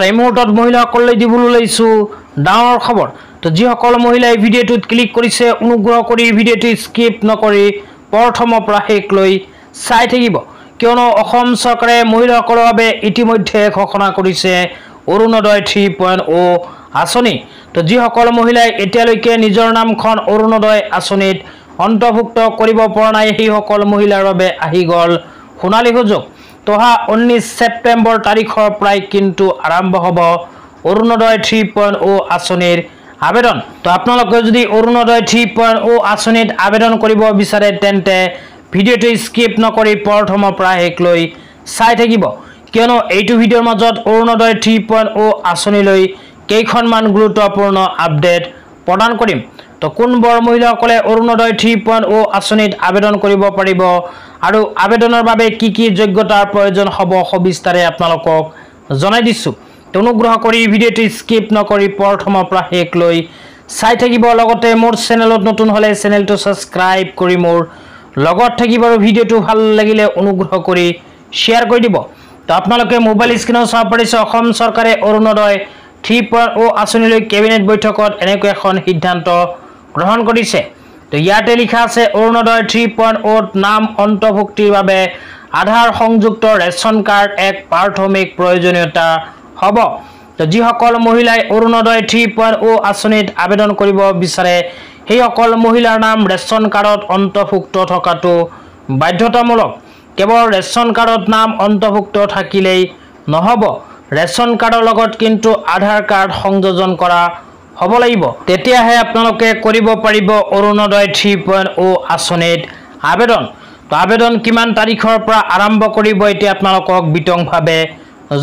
এই মুহূৰ্তত মহিলাসকললৈ দিবলৈ লৈছো ডাঙৰ খবৰ। তো যিসকল মহিলাই ভিডিঅ'টোত ক্লিক কৰিছে অনুগ্ৰহ কৰি ভিডিঅ'টো স্কিপ নকৰি প্ৰথমৰ পৰা শেষলৈ চাই থাকিব, কিয়নো অসম চৰকাৰে মহিলাসকলৰ বাবে ইতিমধ্যে ঘোষণা কৰিছে অৰুণোদয় 3.0 আঁচনি। তো যিসকল মহিলাই এতিয়ালৈকে নিজৰ নামখন অৰুণোদয় আঁচনিত অন্তৰ্ভুক্ত কৰিব পৰা নাই সেইসকল মহিলাৰ বাবে আহি গ'ল সোণালী সুযোগ। তো 19 সেপ্টেম্বৰ তাৰিখৰ পৰাই কিন্তু আৰম্ভ হ'ব অৰুণোদয় 3.0 আঁচনিৰ আবেদন। তো আপোনালোকে যদি অৰুণোদয় 3.0 আঁচনিত আবেদন কৰিব বিচাৰে তেন্তে ভিডিঅ'টো স্কিপ নকৰি প্ৰথমৰ পৰা শেষলৈ চাই থাকিব, কিয়নো এইটো ভিডিঅ'ৰ মাজত অৰুণোদয় 3.0 আঁচনিলৈ কেইখনমান গুৰুত্বপূৰ্ণ আপডেট প্ৰদান কৰিম। তো কোনবোৰ মহিলাসকলে অৰুণোদয় 3.0 আঁচনিত আবেদন কৰিব পাৰিব আৰু আবেদনৰ বাবে কি কি যোগ্যতাৰ প্ৰয়োজন হ'ব সবিস্তাৰে আপোনালোকক জনাই দিছোঁ। তো অনুগ্ৰহ কৰি ভিডিঅ'টো স্কিপ নকৰি প্ৰথমৰ পৰা শেষলৈ চাই থাকিব, লগতে মোৰ চেনেলত নতুন হ'লে চেনেলটো ছাবস্ক্ৰাইব কৰি মোৰ লগত থাকিব আৰু ভিডিঅ'টো ভাল লাগিলে অনুগ্ৰহ কৰি শ্বেয়াৰ কৰি দিব। তো আপোনালোকে মোবাইল স্ক্ৰীনত চাব পাৰিছে অসম চৰকাৰে অৰুণোদয় 3.0 আঁচনিলৈ কেবিনেট বৈঠকত এনেকৈ এখন সিদ্ধান্ত গ্ৰহণ কৰিছে। তো ইয়াতে লিখা আছে অৰুণোদয় 3.0 নাম অন্তৰ্ভুক্তিৰ বাবে আধাৰ সংযুক্ত ৰেচন কাৰ্ড এক প্ৰাথমিক প্ৰয়োজনীয়তা হ'ব। তো যিসকল মহিলাই অৰুণোদয় 3.0 আঁচনিত আবেদন কৰিব বিচাৰে সেইসকল মহিলাৰ নাম ৰেচন কাৰ্ডত অন্তৰ্ভুক্ত থকাটো বাধ্যতামূলক। কেৱল ৰেচন কাৰ্ডত নাম অন্তৰ্ভুক্ত থাকিলেই নহ'ব, ৰেচন কাৰ্ডৰ লগত কিন্তু আধাৰ কাৰ্ড সংযোজন কৰা হ'ব লাগিব, তেতিয়াহে আপোনালোকে কৰিব পাৰিব অৰুণোদয় 3.0 আঁচনিত আবেদন। তো আবেদন কিমান তাৰিখৰ পৰা আৰম্ভ কৰিব এতিয়া আপোনালোকক বিতংভাৱে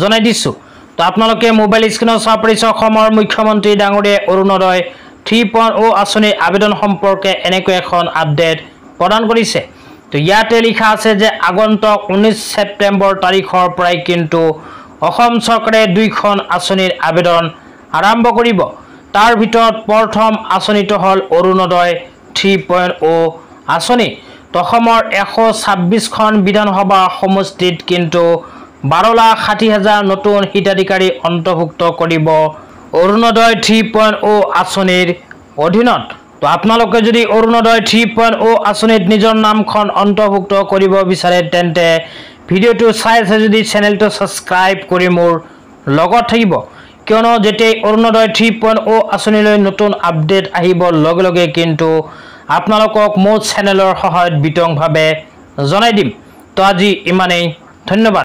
জনাই দিছোঁ। তো আপোনালোকে মোবাইল স্ক্ৰীনত চাব পাৰিছে অসমৰ মুখ্যমন্ত্ৰী ডাঙৰীয়াই অৰুণোদয় 3.0 আঁচনিৰ আবেদন সম্পৰ্কে এনেকৈ এখন আপডেট প্ৰদান কৰিছে। তো ইয়াতে লিখা আছে যে আগন্তুক 19 সেপ্টেম্বৰ তাৰিখৰ পৰাই কিন্তু অসম চৰকাৰে দুইখন আঁচনিৰ আবেদন আৰম্ভ কৰিব। তাৰ ভিতৰত প্ৰথম আঁচনিটো হ'ল অৰুণোদয় 3.0 আঁচনি। তো অসমৰ 126খন বিধানসভা সমষ্টিত কিন্তু 12,60,000 নতুন হিতাধিকাৰী অন্তৰ্ভুক্ত কৰিব অৰুণোদয় 3.0 আঁচনিৰ অধীনত। তো আপোনালোকে যদি অৰুণোদয় 3.0 আঁচনিত নিজৰ নামখন অন্তৰ্ভুক্ত কৰিব বিচাৰে তেন্তে ভিডিঅ'টো চাই আছে যদি চেনেলটো ছাবস্ক্ৰাইব কৰি মোৰ লগত থাকিব, কিয়নো যেতিয়াই অৰুণোদয় 3.0 আঁচনিলৈ নতুন আপডেট আহিব লগে লগে কিন্তু আপোনালোকক মোৰ চেনেলৰ সহায়ত বিতংভাৱে জনাই দিম। তো আজি ইমানেই, ধন্যবাদ।